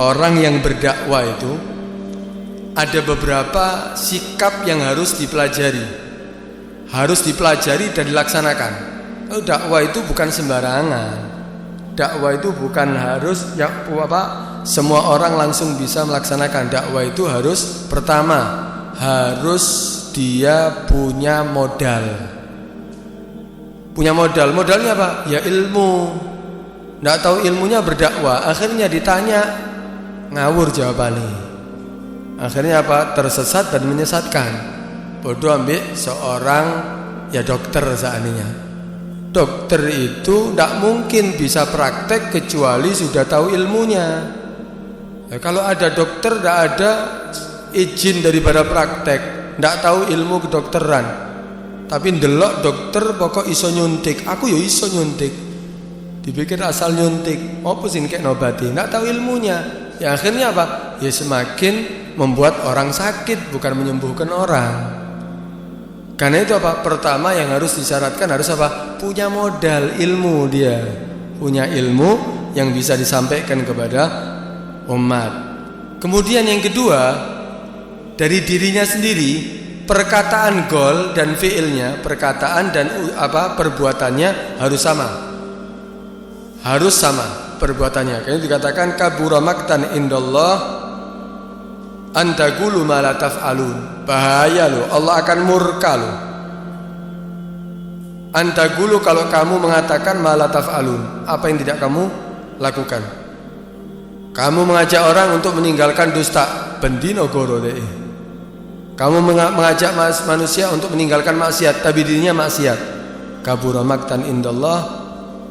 orang yang berdakwah itu ada beberapa sikap yang harus dipelajari, dan dilaksanakan. Dakwah itu bukan sembarangan. Dakwah itu bukan harus semua orang langsung bisa melaksanakan. Dakwah itu harus, pertama, harus dia punya modal. Modalnya apa? Ya ilmu. Nggak tahu ilmunya berdakwah, akhirnya ditanya ngawur jawabannya. Akhirnya apa? Tersesat dan menyesatkan. Bodoh ambil seorang dokter seandainya. Dokter itu tidak mungkin bisa praktek kecuali sudah tahu ilmunya. Kalau ada dokter tidak ada izin daripada praktek, tidak tahu ilmu kedokteran. Tapi ndelok dokter pokok iso nyuntik, aku yo iso nyuntik. Dipikir asal nyuntik, apa sih kayak nobati, tidak tahu ilmunya. Ya akhirnya apa? Ya semakin membuat orang sakit, bukan menyembuhkan orang. Karena itu apa? Pertama yang harus disyaratkan harus apa? Punya modal ilmu dia, punya ilmu yang bisa disampaikan kepada umat. Kemudian yang kedua, dari dirinya sendiri, perkataan gol dan fiilnya, perkataan dan perbuatannya harus sama perbuatannya. Karena dikatakan kabura maqtan indallah antaqulu ma la taf'alun. Bahaya lo, Allah akan murka lo. Antaqulu, kalau kamu mengatakan ma la taf'alun, apa yang tidak kamu lakukan. Kamu mengajak orang untuk meninggalkan dusta, bendino goro deh. Kamu mengajak manusia untuk meninggalkan maksiat, tapi dirinya maksiat. Kabura maqtan indallah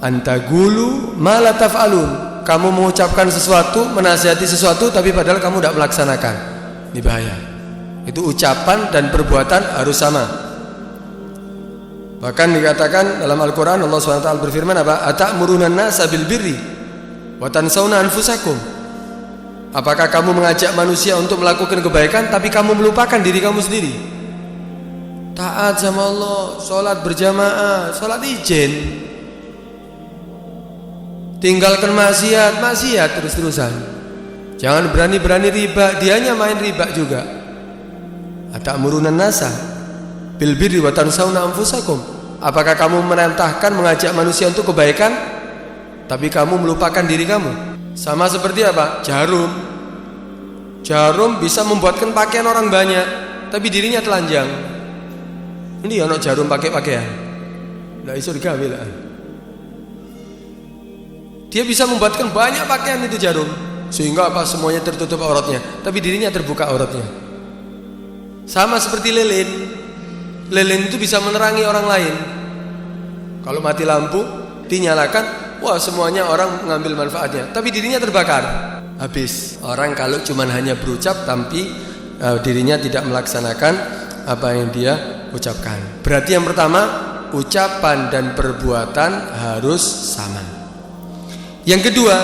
antaqulu ma la taf'alun. Kamu mengucapkan sesuatu, menasihati sesuatu, tapi padahal kamu tidak melaksanakan. Ini bahaya. Itu ucapan dan perbuatan harus sama. Bahkan dikatakan dalam Al-Quran, Allah SWT berfirman apa? Ata'muruna an-nasa bil birri wa tansawna anfusakum. Apakah kamu mengajak manusia untuk melakukan kebaikan, tapi kamu melupakan diri kamu sendiri? Taat sama Allah, sholat berjamaah, sholat izin. Tinggalkan maksiat terus-terusan. Jangan berani-berani riba, dianya main riba juga. Ata'muruna an-nasa bil birri wa tansawna anfusakum. Apakah kamu merintahkan mengajak manusia untuk kebaikan, tapi kamu melupakan diri kamu? Sama seperti apa? Jarum bisa membuatkan pakaian orang banyak, tapi dirinya telanjang. Ini ono jarum pakai pakaian, nggak iso digawe lah. Dia bisa membuatkan banyak pakaian itu jarum, sehingga apa? Semuanya tertutup auratnya, tapi dirinya terbuka auratnya. Sama seperti lilin. Lilin itu bisa menerangi orang lain. Kalau mati lampu, dinyalakan, wah semuanya orang mengambil manfaatnya, tapi dirinya terbakar. Habis. Orang kalau cuma hanya berucap, tapi dirinya tidak melaksanakan apa yang dia ucapkan. Berarti yang pertama, ucapan dan perbuatan harus sama. Yang kedua,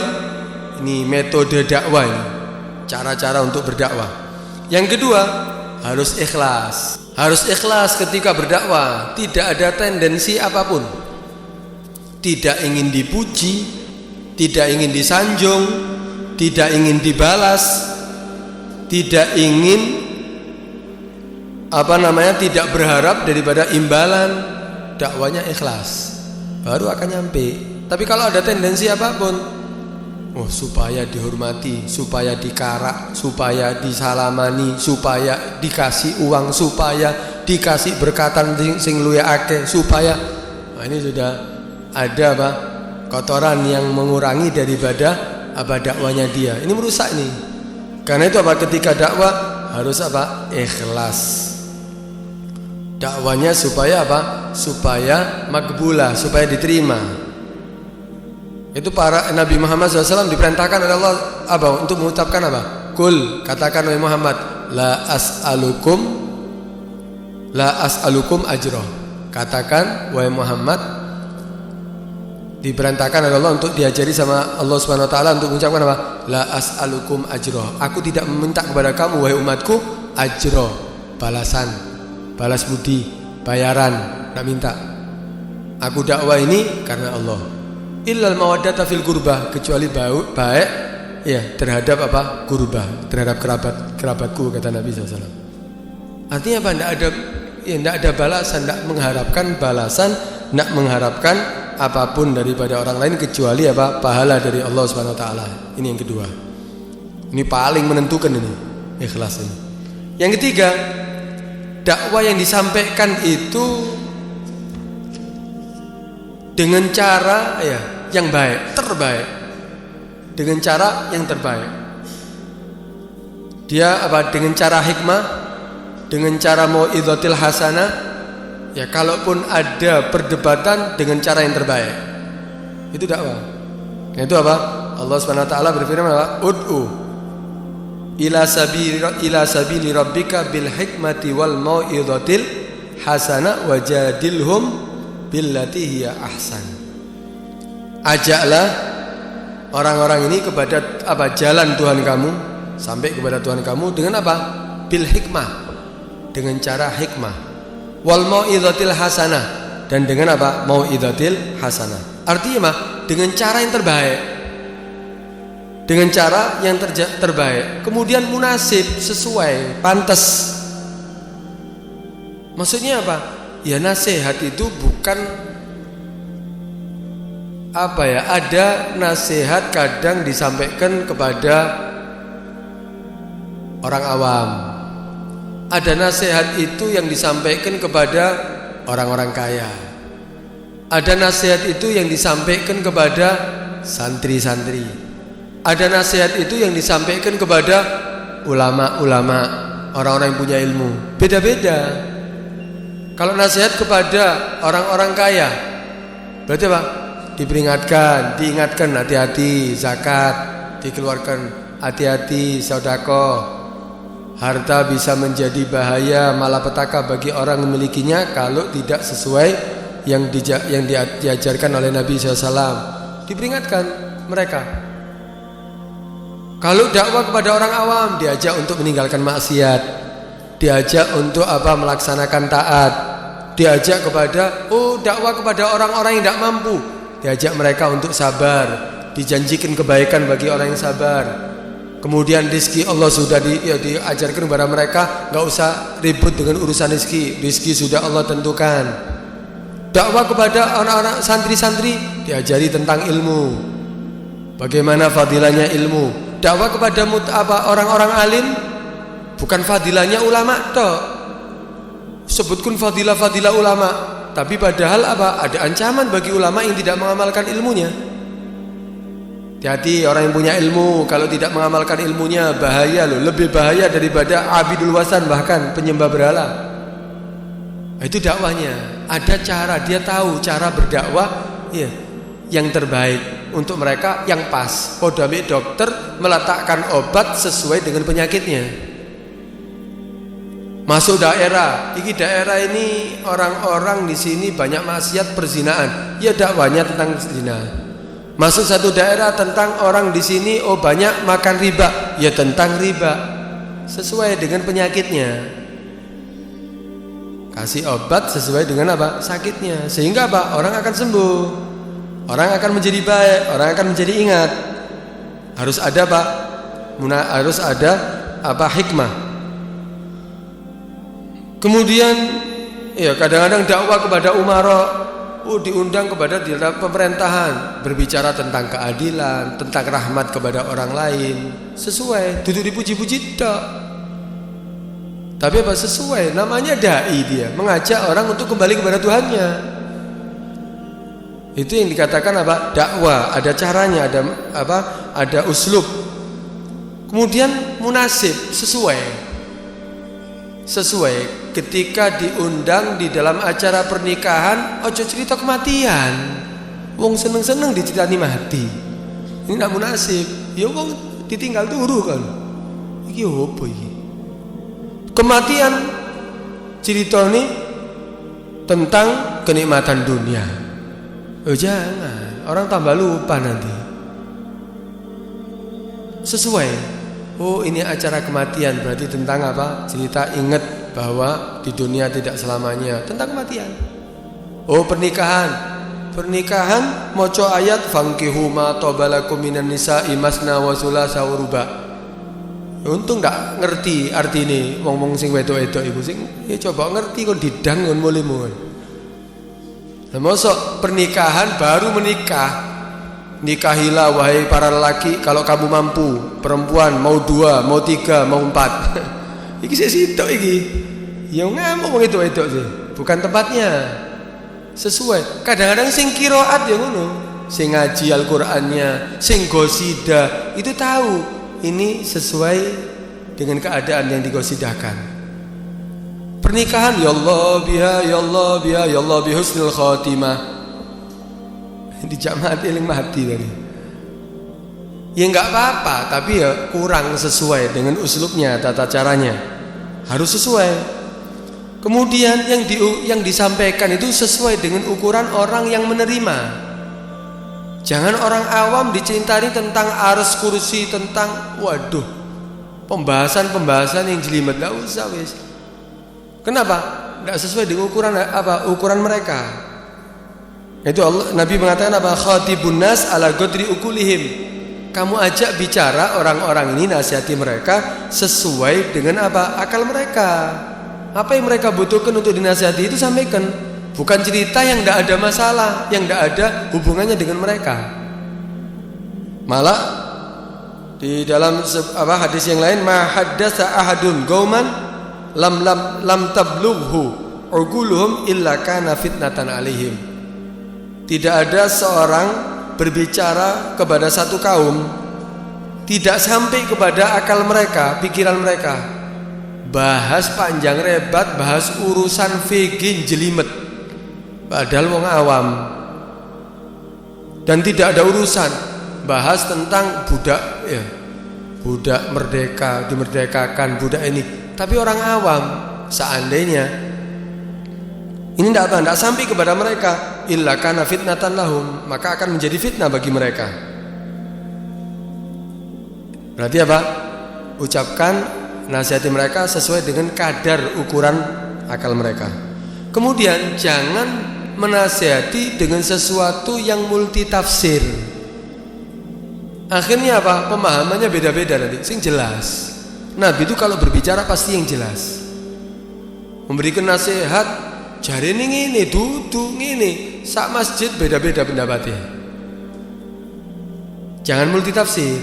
ini metode dakwah ini, cara-cara untuk berdakwah. Yang kedua, harus ikhlas. Harus ikhlas ketika berdakwah, tidak ada tendensi apapun. Tidak ingin dipuji, tidak ingin disanjung, tidak ingin dibalas, tidak ingin tidak berharap daripada imbalan. Dakwanya ikhlas, baru akan nyampe. Tapi kalau ada tendensi apapun, supaya dihormati, supaya dikarak, supaya disalamani, supaya dikasih uang, supaya dikasih berkatan sing luwih akeh, supaya ini sudah ada kotoran yang mengurangi daripada dakwanya dia. Ini merusak nih. Karena itu ketika dakwah harus ikhlas. Dakwanya supaya supaya makbulah, supaya diterima. Itu para Nabi Muhammad SAW diperintahkan oleh Allah untuk mengucapkan Kul, katakan wahai Muhammad, la as'alukum ajra. Katakan wahai Muhammad, diperintahkan oleh Allah untuk diajari sama Allah Subhanahu wa taala untuk mengucapkan la as'alukum ajra. Aku tidak meminta kepada kamu wahai umatku ajra, balasan, balas budi, bayaran, tidak minta. Aku dakwah ini karena Allah. Illal mawaddata fil qurbah, kecuali baik ya terhadap apa? Kurba, terhadap kerabatku, kata Nabi SAW. Artinya apa? Tidak ada balasan, tidak mengharapkan balasan, tidak mengharapkan apapun daripada orang lain kecuali apa? Pahala dari Allah Subhanahu wa taala. Ini yang kedua. Ini paling menentukan ini, ikhlas ini. Yang ketiga, dakwah yang disampaikan itu dengan cara yang baik, terbaik. Dengan cara yang terbaik. Dia apa? Dengan cara hikmah, dengan cara mau'izatil hasanah. Ya, kalaupun ada perdebatan dengan cara yang terbaik. Itu dakwah. Itu apa? Allah Subhanahu wa taala berfirman apa? Ud'u ila sabili rabbika bil hikmati wal mau'izatil hasanah wajadilhum billati hiya ahsan. Ajaklah orang-orang ini kepada apa? Jalan Tuhan kamu, sampai kepada Tuhan kamu dengan apa? Bil hikmah, dengan cara hikmah. Wal mau'izatil hasanah, dan dengan apa? Mau'izatil hasanah. Artinya mah dengan cara yang terbaik. Dengan cara yang terbaik. Kemudian munasib, sesuai, pantas. Maksudnya apa? Ya, nasihat itu bukan apa ya? Ada nasihat kadang disampaikan kepada orang awam. Ada nasihat itu yang disampaikan kepada orang-orang kaya. Ada nasihat itu yang disampaikan kepada santri-santri. Ada nasihat itu yang disampaikan kepada ulama-ulama, orang-orang yang punya ilmu. Beda-beda. Kalau nasihat kepada orang-orang kaya, berarti apa? Diperingatkan, diingatkan, hati-hati zakat dikeluarkan, hati-hati sedekah. Harta bisa menjadi bahaya, malapetaka bagi orang yang memilikinya kalau tidak sesuai yang diajarkan oleh Nabi SAW. Diperingatkan mereka. Kalau dakwah kepada orang awam, diajak untuk meninggalkan maksiat, diajak untuk apa? Melaksanakan taat, diajak kepada dakwah kepada orang-orang yang tidak mampu, diajak mereka untuk sabar, dijanjikan kebaikan bagi orang yang sabar. Kemudian rizki Allah sudah diajarkan kepada mereka, nggak usah ribut dengan urusan rizki sudah Allah tentukan. Dakwah kepada anak-anak santri-santri, diajari tentang ilmu, bagaimana fadilahnya ilmu. Dakwah kepada orang-orang alim, bukan fadilahnya ulama toh. Sebutkan fadilah ulama, tapi padahal apa? Ada ancaman bagi ulama yang tidak mengamalkan ilmunya. Hati-hati orang yang punya ilmu, kalau tidak mengamalkan ilmunya bahaya loh, lebih bahaya daripada abidul wasan, bahkan penyembah berhala. Itu dakwahnya. Ada cara, dia tahu cara berdakwah yang terbaik untuk mereka, yang pas. Podami dokter meletakkan obat sesuai dengan penyakitnya. Masuk daerah, ini orang-orang di sini banyak maksiat perzinaan. Ya, dakwahnya tentang zina. Masuk satu daerah tentang orang di sini banyak makan riba, ya tentang riba sesuai dengan penyakitnya. Kasih obat sesuai dengan apa? Sakitnya. Sehingga apa? Orang akan sembuh. Orang akan menjadi baik, orang akan menjadi ingat. Harus ada apa? Harus ada apa? Hikmah. Kemudian kadang-kadang dakwah kepada umara, diundang kepada di dalam pemerintahan, berbicara tentang keadilan, tentang rahmat kepada orang lain, sesuai, duduk dipuji-puji tak. Tapi apa? Sesuai, namanya dai, dia mengajak orang untuk kembali kepada Tuhannya. Itu yang dikatakan apa? Dakwah, ada caranya, ada apa? Ada uslub. Kemudian munasib, sesuai. Ketika diundang di dalam acara pernikahan, ojo cerita kematian. Wong seneng-seneng diceritani mati. Ini tidak munasib. Ya wong ditinggal turu kan. Iki opo iki? Kematian cerita ini tentang kenikmatan dunia. Jangan, orang tambah lupa nanti. Sesuai. Ini acara kematian, berarti tentang apa? Cerita ingat bahwa di dunia tidak selamanya, tentang kematian. Pernikahan, pernikahan maca ayat fankihu ma tabalakum minan nisa'i masna wa thulatha wa ruba. Untung ndak ngerti artine wong-wong sing wedok-wedok iku sing ya coba ngerti kon didang kon mulemu. Lah mosok pernikahan baru menikah. Nikahilah wahai para lelaki kalau kamu mampu, perempuan mau 2, mau 3, mau 4. Iki sik sitok iki. Ya ngamuk wong wedok-wedok sih. Bukan tempatnya. Sesuai. Kadang-kadang sing qiraat ya ngono. Sing ngaji Al-Qur'annya, sing gosida, itu tahu ini sesuai dengan keadaan yang digosidahkan. Pernikahan ya Allah biha ya Allah biha ya Allah bi husnil khatimah. Dijak mati eling mati tadi. Ya enggak apa-apa, tapi ya kurang sesuai dengan uslubnya, tata caranya. Harus sesuai. Kemudian yang disampaikan itu sesuai dengan ukuran orang yang menerima. Jangan orang awam dicintari tentang arus kursi, tentang waduh pembahasan yang jelimet, enggak usah wis. Kenapa? Enggak sesuai dengan ukuran mereka. Itu Allah, Nabi mengatakan apa? Khatibun nas ala qadri ukulihim. Kamu ajak bicara orang-orang ini, nasihati mereka sesuai dengan apa? Akal mereka. Apa yang mereka butuhkan untuk dinasihati itu sampaikan. Bukan cerita yang tidak ada masalah, yang tidak ada hubungannya dengan mereka. Malah di dalam hadis yang lain, ma haddatsa ahadun qauman lam tablughu uquluhum illa kana fitnatan alaihim. Tidak ada seorang berbicara kepada satu kaum tidak sampai kepada akal mereka, pikiran mereka. Bahas panjang lebar, bahas urusan fikih jelimet. Padahal wong awam. Dan tidak ada urusan bahas tentang budak ya. Budak merdeka, dimerdekakan budak ini. Tapi orang awam seandainya ini tidak sampai kepada mereka, illa kana fitnatan lahum, maka akan menjadi fitnah bagi mereka. Berarti apa? Ucapkan nasihati mereka sesuai dengan kadar ukuran akal mereka. Kemudian jangan menasihati dengan sesuatu yang multi tafsir. Akhirnya apa? Pemahamannya beda-beda nanti. Sing jelas. Nabi itu kalau berbicara pasti yang jelas. Memberikan nasihat. Jari ini duduk ini sak masjid beda-beda pendapatnya. Jangan multitafsir.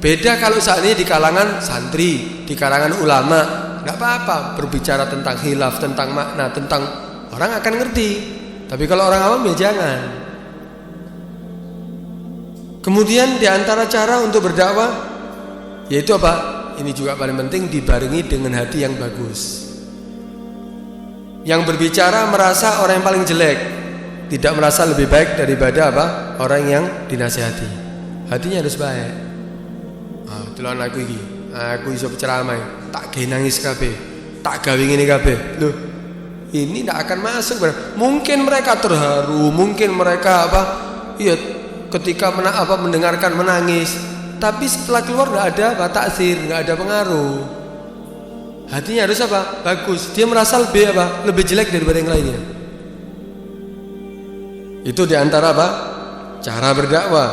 Beda kalau saat ini di kalangan santri, di kalangan ulama, nggak apa-apa berbicara tentang khilaf, tentang makna, tentang orang akan ngerti. Tapi kalau orang awam ya jangan. Kemudian di antara cara untuk berdakwah yaitu apa? Ini juga paling penting, dibarengi dengan hati yang bagus. Yang berbicara merasa orang yang paling jelek, tidak merasa lebih baik daripada apa? Orang yang dinasihati. Hatinya harus baik. Delon aku iki, aku iso ceramah, tak gawe nangis kabeh, tak gawe ngene kabeh. Loh, ini tidak akan masuk. Mungkin mereka terharu, mungkin mereka apa? Iya, ketika mendengarkan menangis, tapi setelah keluar enggak ada taksir, enggak ada pengaruh. Hatinya harus apa? Bagus. Dia merasa lebih apa? Lebih jelek daripada yang lainnya. Itu diantara apa? Cara berdakwah.